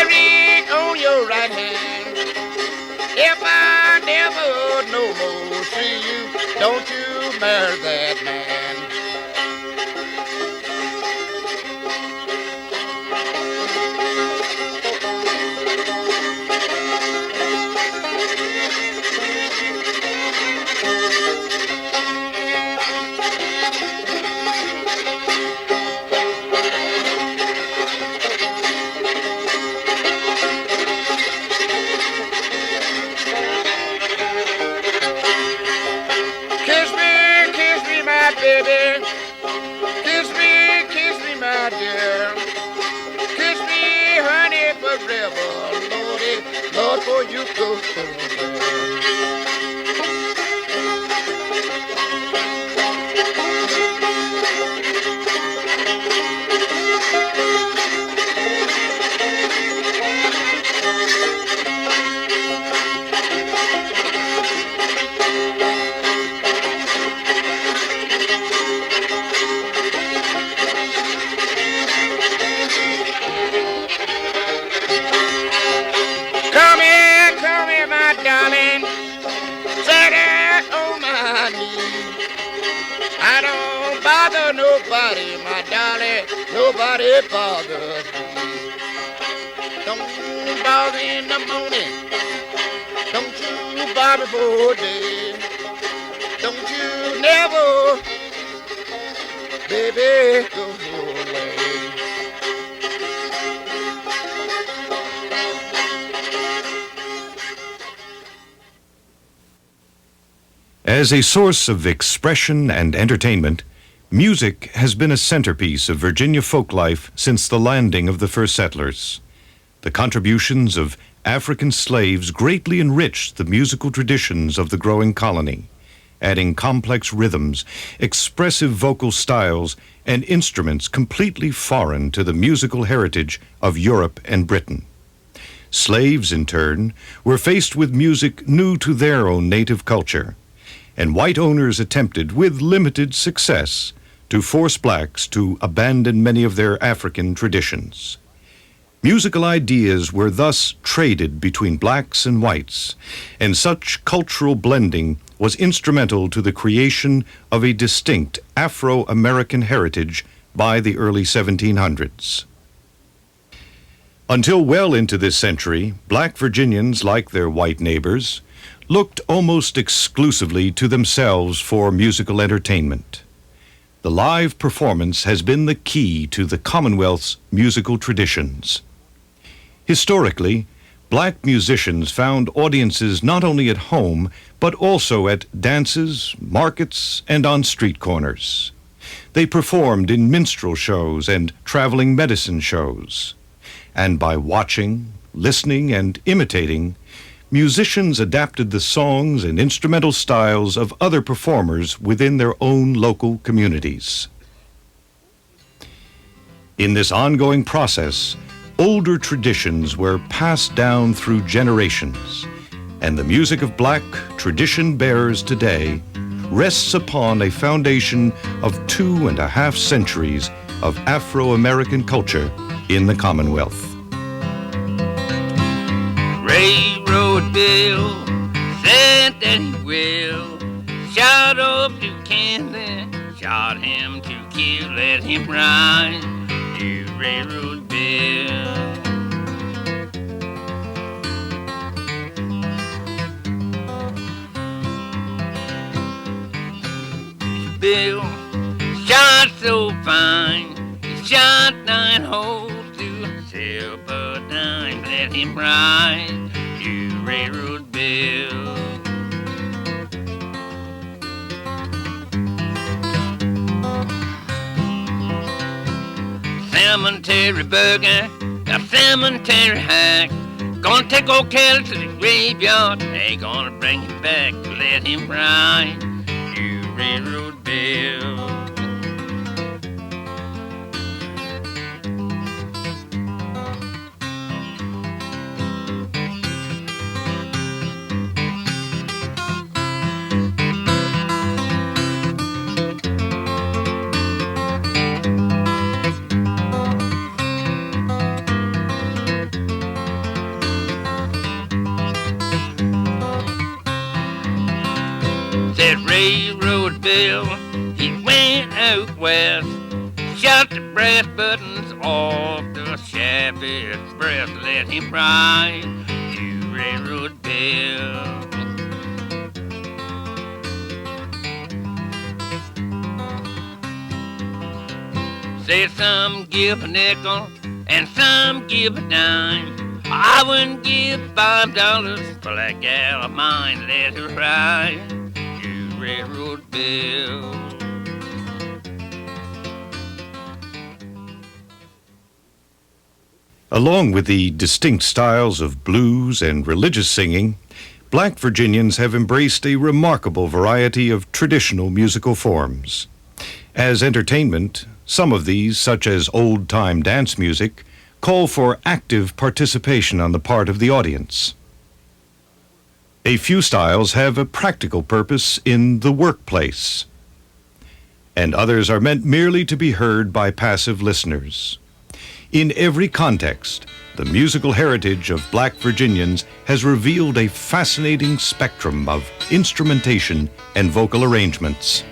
ring on your right hand. If I never no more see you, don't you marry that man. Baby, kiss me, my dear. Kiss me, honey, forever, Lordy, Lord, for you go somewhere. Nobody, my darling, nobody bothers me. Don't bother in the morning, don't you bother for a day. Don't you never, baby, go away. As a source of expression and entertainment, music has been a centerpiece of Virginia folk life since the landing of the first settlers. The contributions of African slaves greatly enriched the musical traditions of the growing colony, adding complex rhythms, expressive vocal styles, and instruments completely foreign to the musical heritage of Europe and Britain. Slaves, in turn, were faced with music new to their own native culture, and white owners attempted, with limited success, to force blacks to abandon many of their African traditions. Musical ideas were thus traded between blacks and whites, and such cultural blending was instrumental to the creation of a distinct Afro-American heritage by the early 1700s. Until well into this century, black Virginians, like their white neighbors, looked almost exclusively to themselves for musical entertainment. The live performance has been the key to the Commonwealth's musical traditions. Historically, black musicians found audiences not only at home, but also at dances, markets, and on street corners. They performed in minstrel shows and traveling medicine shows. And by watching, listening, and imitating, musicians adapted the songs and instrumental styles of other performers within their own local communities. In this ongoing process, older traditions were passed down through generations, and the music of black tradition bearers today rests upon a foundation of 2.5 centuries of Afro-American culture in the Commonwealth. Railroad Bill said that he will shot up to Kansas, shot him to kill, let him ride to Railroad Bill. Bill shot so fine, he shot 9 holes to silver dime, let him ride to Railroad Bill. Cemetery burger, a cemetery hack, gonna take old Kelly to the graveyard, they gonna bring him back to let him ride to Railroad Bill. that railroad bell. He went out west, shot the brass buttons off the shabby breast. Let him ride, you railroad bell. Say some give a nickel and some give a dime. I wouldn't give $5 for that gal of mine. Let her ride, you railroad bell. Along with the distinct styles of blues and religious singing, Black Virginians have embraced a remarkable variety of traditional musical forms. As entertainment, some of these, such as old-time dance music, call for active participation on the part of the audience. A few styles have a practical purpose in the workplace, and others are meant merely to be heard by passive listeners. In every context, the musical heritage of Black Virginians has revealed a fascinating spectrum of instrumentation and vocal arrangements.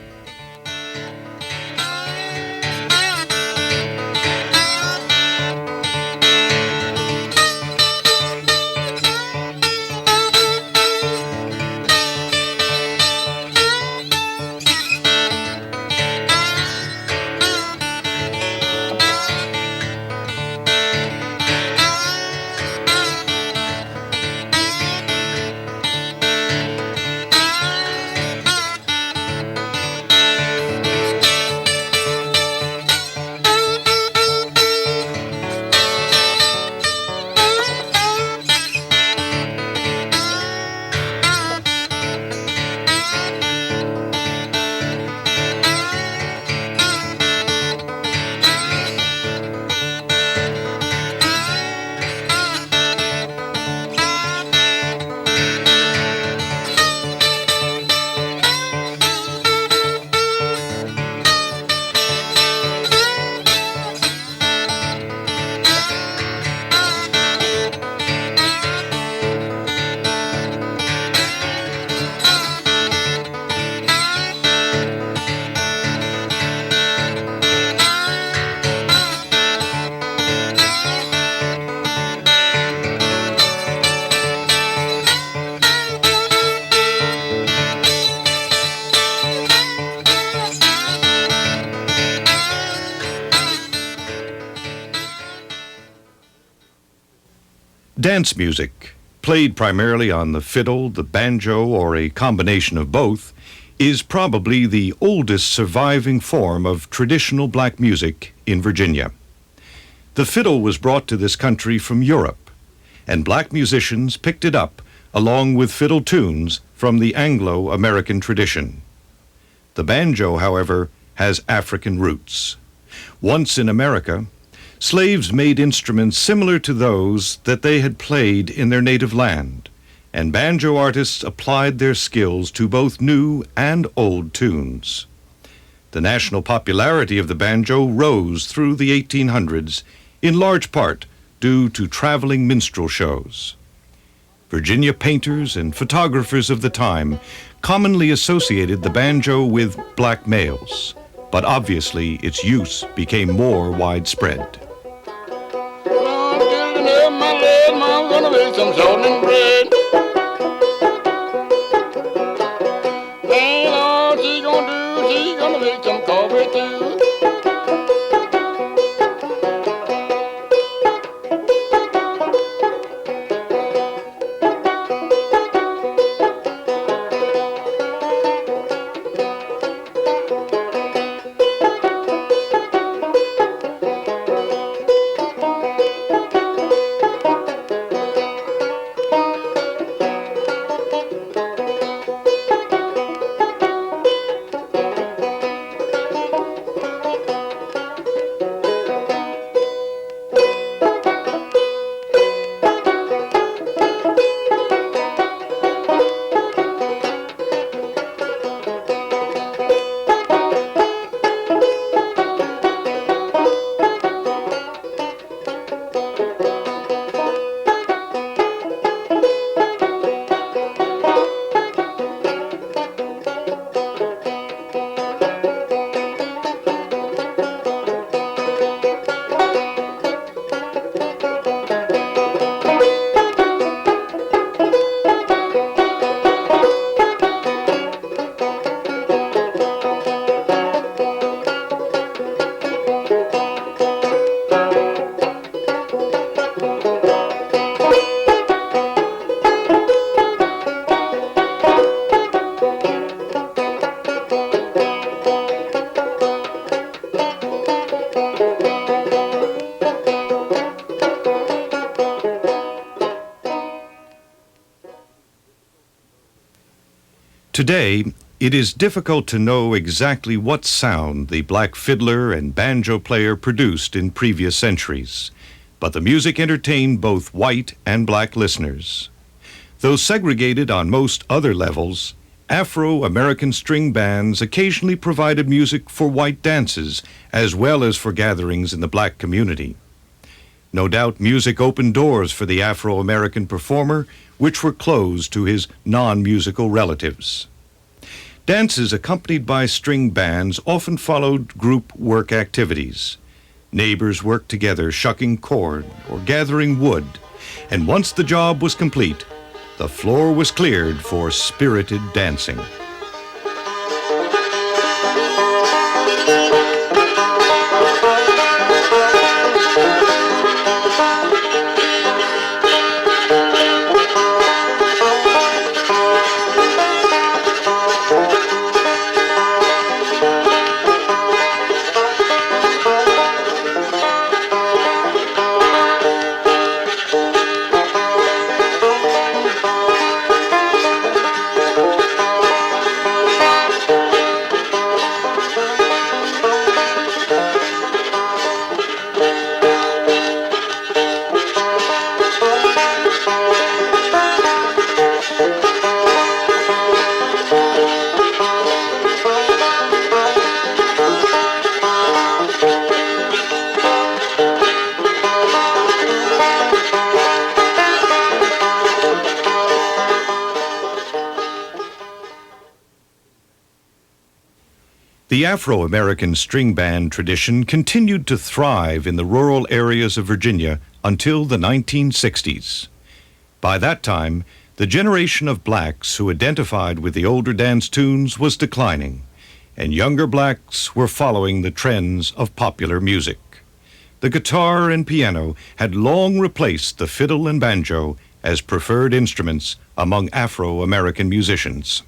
Dance music, played primarily on the fiddle, the banjo, or a combination of both, is probably the oldest surviving form of traditional black music in Virginia. The fiddle was brought to this country from Europe, and black musicians picked it up along with fiddle tunes from the Anglo-American tradition. The banjo, however, has African roots. Once in America, slaves made instruments similar to those that they had played in their native land, and banjo artists applied their skills to both new and old tunes. The national popularity of the banjo rose through the 1800s, in large part due to traveling minstrel shows. Virginia painters and photographers of the time commonly associated the banjo with black males, but obviously its use became more widespread. I'm gonna make some salt and bread. And all she gonna do, she gonna make some coffee too. Today, it is difficult to know exactly what sound the black fiddler and banjo player produced in previous centuries, but the music entertained both white and black listeners. Though segregated on most other levels, Afro-American string bands occasionally provided music for white dances as well as for gatherings in the black community. No doubt music opened doors for the Afro-American performer, which were closed to his non-musical relatives. Dances accompanied by string bands often followed group work activities. Neighbors worked together shucking corn or gathering wood, and once the job was complete, the floor was cleared for spirited dancing. The Afro-American string band tradition continued to thrive in the rural areas of Virginia until the 1960s. By that time, the generation of blacks who identified with the older dance tunes was declining, and younger blacks were following the trends of popular music. The guitar and piano had long replaced the fiddle and banjo as preferred instruments among Afro-American musicians.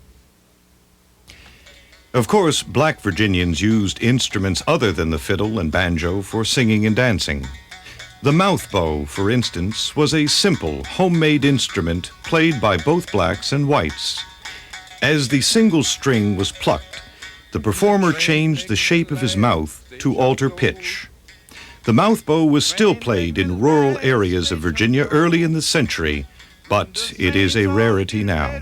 Of course, black Virginians used instruments other than the fiddle and banjo for singing and dancing. The mouth bow, for instance, was a simple, homemade instrument played by both blacks and whites. As the single string was plucked, the performer changed the shape of his mouth to alter pitch. The mouth bow was still played in rural areas of Virginia early in the century, but it is a rarity now.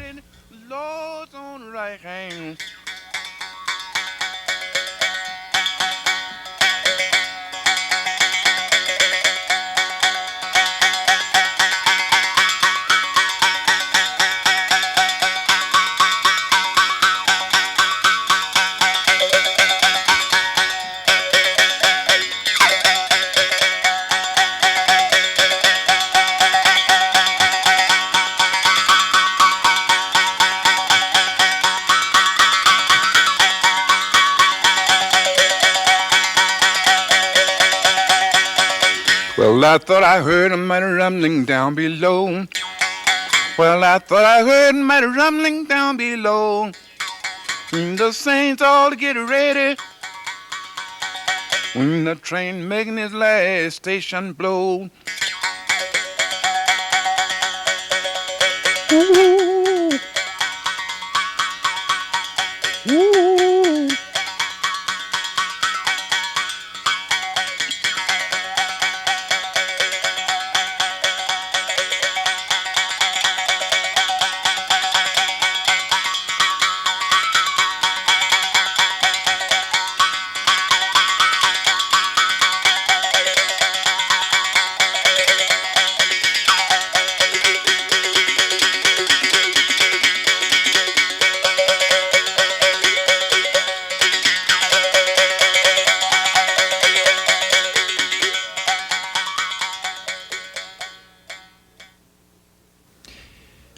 Well, I thought I heard a mighty rumbling down below. Well, I thought I heard a mighty rumbling down below. The saints all to get ready when the train making its last station blow. Ooh. Ooh.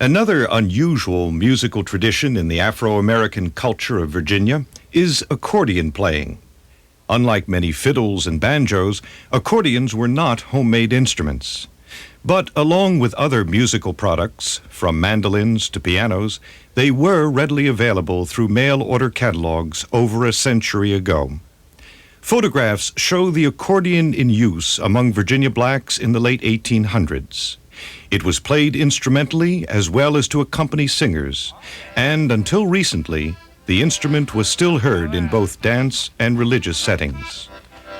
Another unusual musical tradition in the Afro-American culture of Virginia is accordion playing. Unlike many fiddles and banjos, accordions were not homemade instruments. But along with other musical products, from mandolins to pianos, they were readily available through mail-order catalogs over a century ago. Photographs show the accordion in use among Virginia blacks in the late 1800s. It was played instrumentally as well as to accompany singers, and until recently, the instrument was still heard in both dance and religious settings.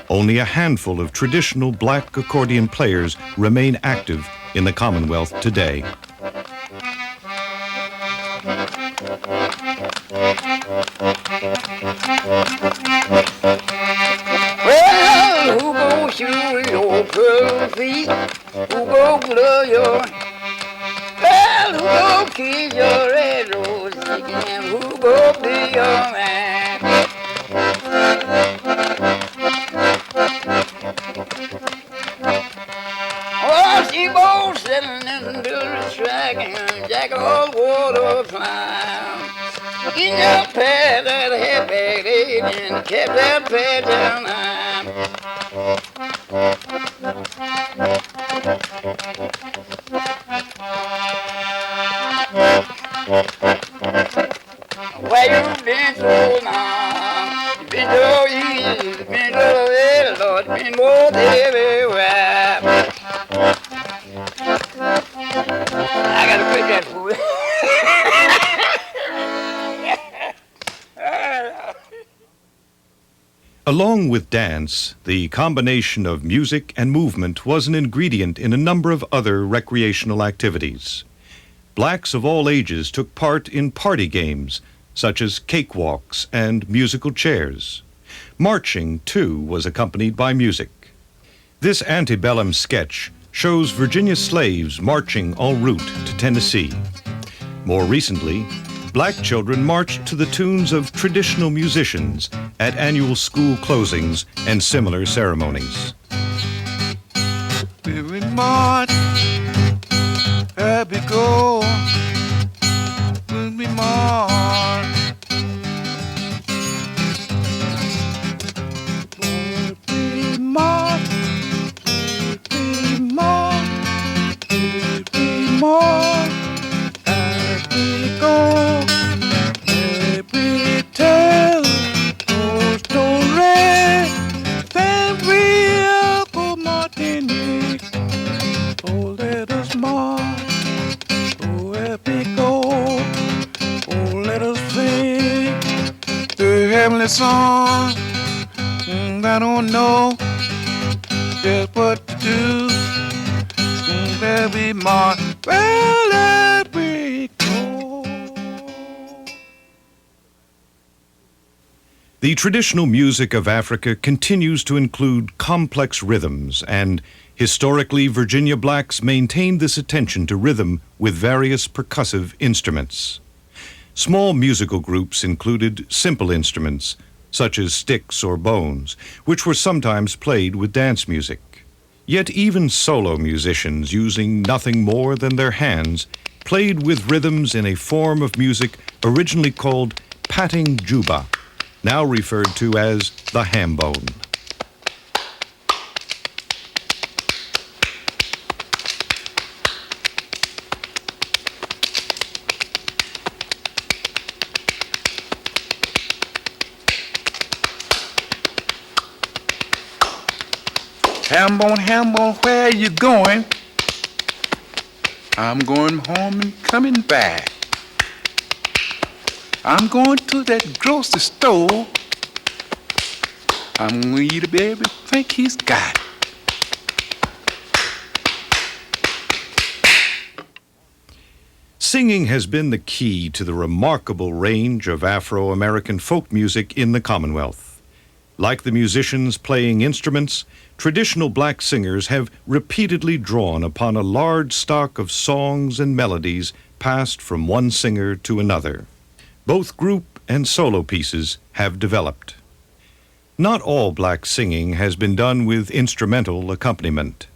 Only a handful of traditional black accordion players remain active in the Commonwealth today. Well, who gon' shoe your pearl feet? Who gon' glue your... Well, who gon' kiss your red rose? And who gon' be your man? Oh, she both sitting in the track and jack all water climb. In your pad that had back and kept that pad down high. Where you been so long? You been so easy, you been so very, Lord, you been more everywhere. I gotta quit that fool. Along with dance, the combination of music and movement was an ingredient in a number of other recreational activities. Blacks of all ages took part in party games, such as cakewalks and musical chairs. Marching, too, was accompanied by music. This antebellum sketch shows Virginia slaves marching en route to Tennessee. More recently, black children marched to the tunes of traditional musicians at annual school closings and similar ceremonies. We march, happy go, we march. We march, we march, we march, happy go. Song, I don't know just what to do. There we march, well, there we go. The traditional music of Africa continues to include complex rhythms, and historically, Virginia blacks maintained this attention to rhythm with various percussive instruments. Small musical groups included simple instruments, such as sticks or bones, which were sometimes played with dance music. Yet even solo musicians, using nothing more than their hands, played with rhythms in a form of music originally called patting juba, now referred to as the ham bone. Ham bone, where you going? I'm going home and coming back. I'm going to that grocery store. I'm gonna eat up everything he's got. Singing has been the key to the remarkable range of Afro-American folk music in the Commonwealth. Like the musicians playing instruments, traditional black singers have repeatedly drawn upon a large stock of songs and melodies passed from one singer to another. Both group and solo pieces have developed. Not all black singing has been done with instrumental accompaniment.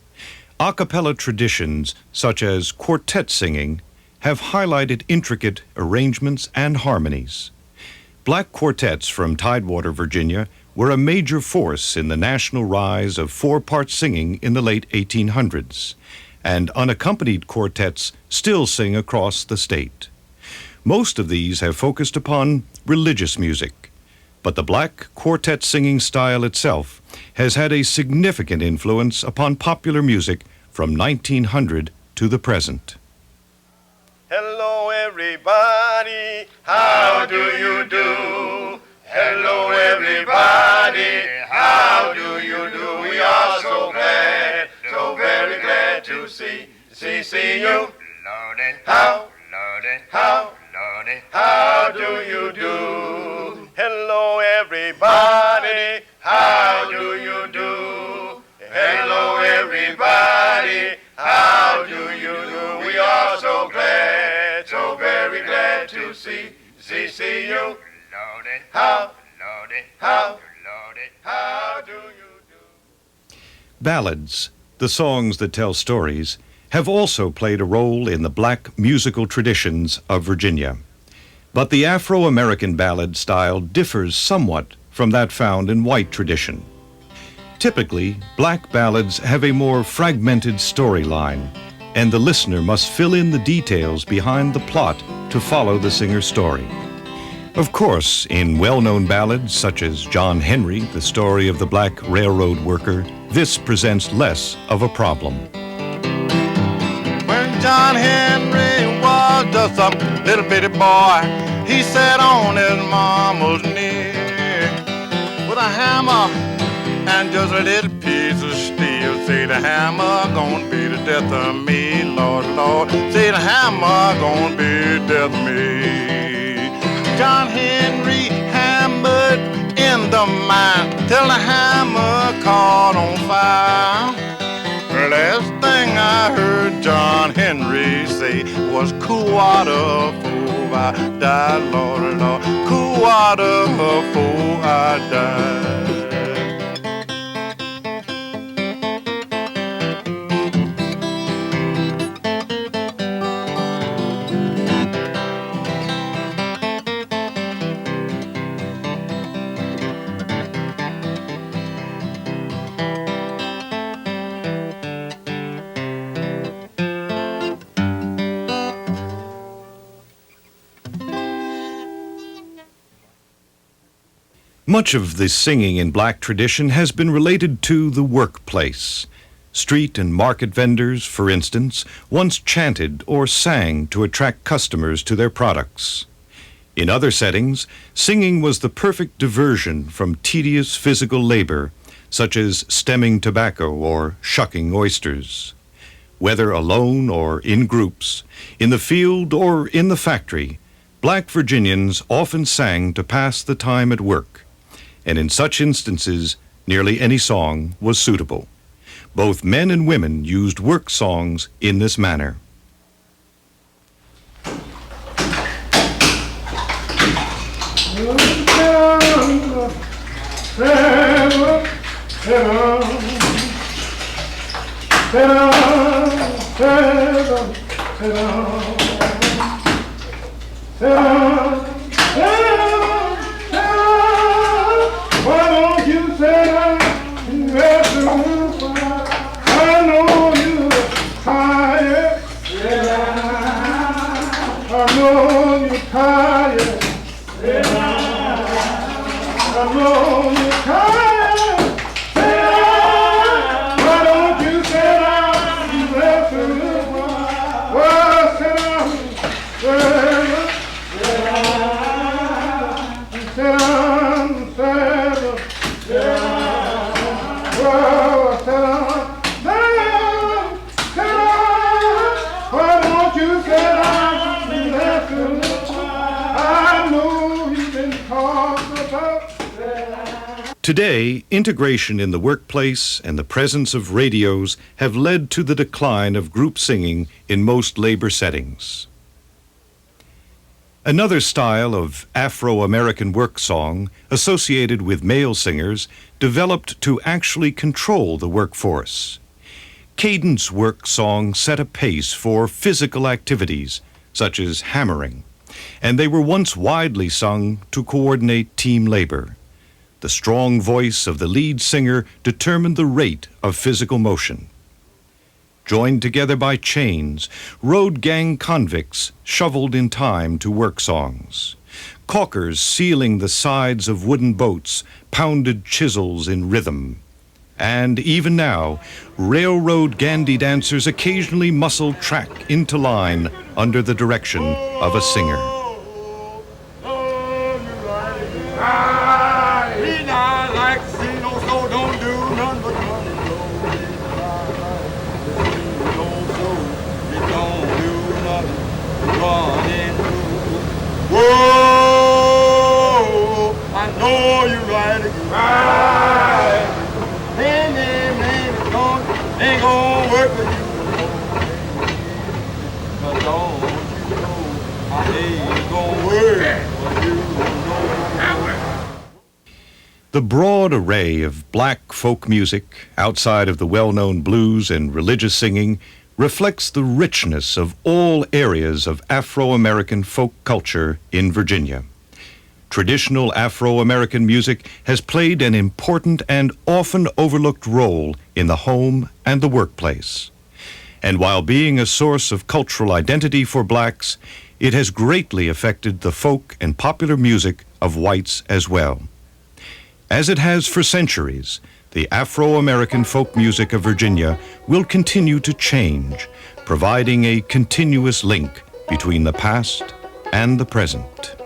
A cappella traditions, such as quartet singing, have highlighted intricate arrangements and harmonies. Black quartets from Tidewater, Virginia, were a major force in the national rise of four-part singing in the late 1800s, and unaccompanied quartets still sing across the state. Most of these have focused upon religious music, but the black quartet singing style itself has had a significant influence upon popular music from 1900 to the present. Hello everybody, how do you do? Hello everybody, how do you do? We are so glad, so very glad to see you. Lordy, how do you do? Hello everybody, how do you do? Hello everybody, how do you do? We are so glad, so very glad to see you. Lordy, how do you do? Ballads, the songs that tell stories, have also played a role in the black musical traditions of Virginia. But the Afro-American ballad style differs somewhat from that found in white tradition. Typically, black ballads have a more fragmented storyline, and the listener must fill in the details behind the plot to follow the singer's story. Of course, in well-known ballads such as John Henry, the story of the black railroad worker, this presents less of a problem. When John Henry was just a little bitty boy, he sat on his mama's knee with a hammer and just a little piece of steel. Say the hammer gonna be the death of me, Lord, Lord. Say the hammer gonna be the death of me. John Henry hammered in the mine till the hammer caught on fire. The last thing I heard John Henry say was cool water before I die, Lord, Lord. Cool water before I die. Much of the singing in black tradition has been related to the workplace. Street and market vendors, for instance, once chanted or sang to attract customers to their products. In other settings, singing was the perfect diversion from tedious physical labor, such as stemming tobacco or shucking oysters. Whether alone or in groups, in the field or in the factory, black Virginians often sang to pass the time at work. And in such instances, nearly any song was suitable. Both men and women used work songs in this manner. Today, integration in the workplace and the presence of radios have led to the decline of group singing in most labor settings. Another style of Afro-American work song associated with male singers developed to actually control the workforce. Cadence work song set a pace for physical activities, such as hammering, and they were once widely sung to coordinate team labor. The strong voice of the lead singer determined the rate of physical motion. Joined together by chains, road gang convicts shoveled in time to work songs. Caulkers sealing the sides of wooden boats pounded chisels in rhythm. And even now, railroad gandy dancers occasionally muscle track into line under the direction of a singer. Whoa, I know you're right. Ain't gonna work with you. But don't you know I ain't gonna work for you. The broad array of black folk music, outside of the well-known blues and religious singing, reflects the richness of all areas of Afro-American folk culture in Virginia. Traditional Afro-American music has played an important and often overlooked role in the home and the workplace. And while being a source of cultural identity for blacks, it has greatly affected the folk and popular music of whites as well. As it has for centuries, the Afro-American folk music of Virginia will continue to change, providing a continuous link between the past and the present.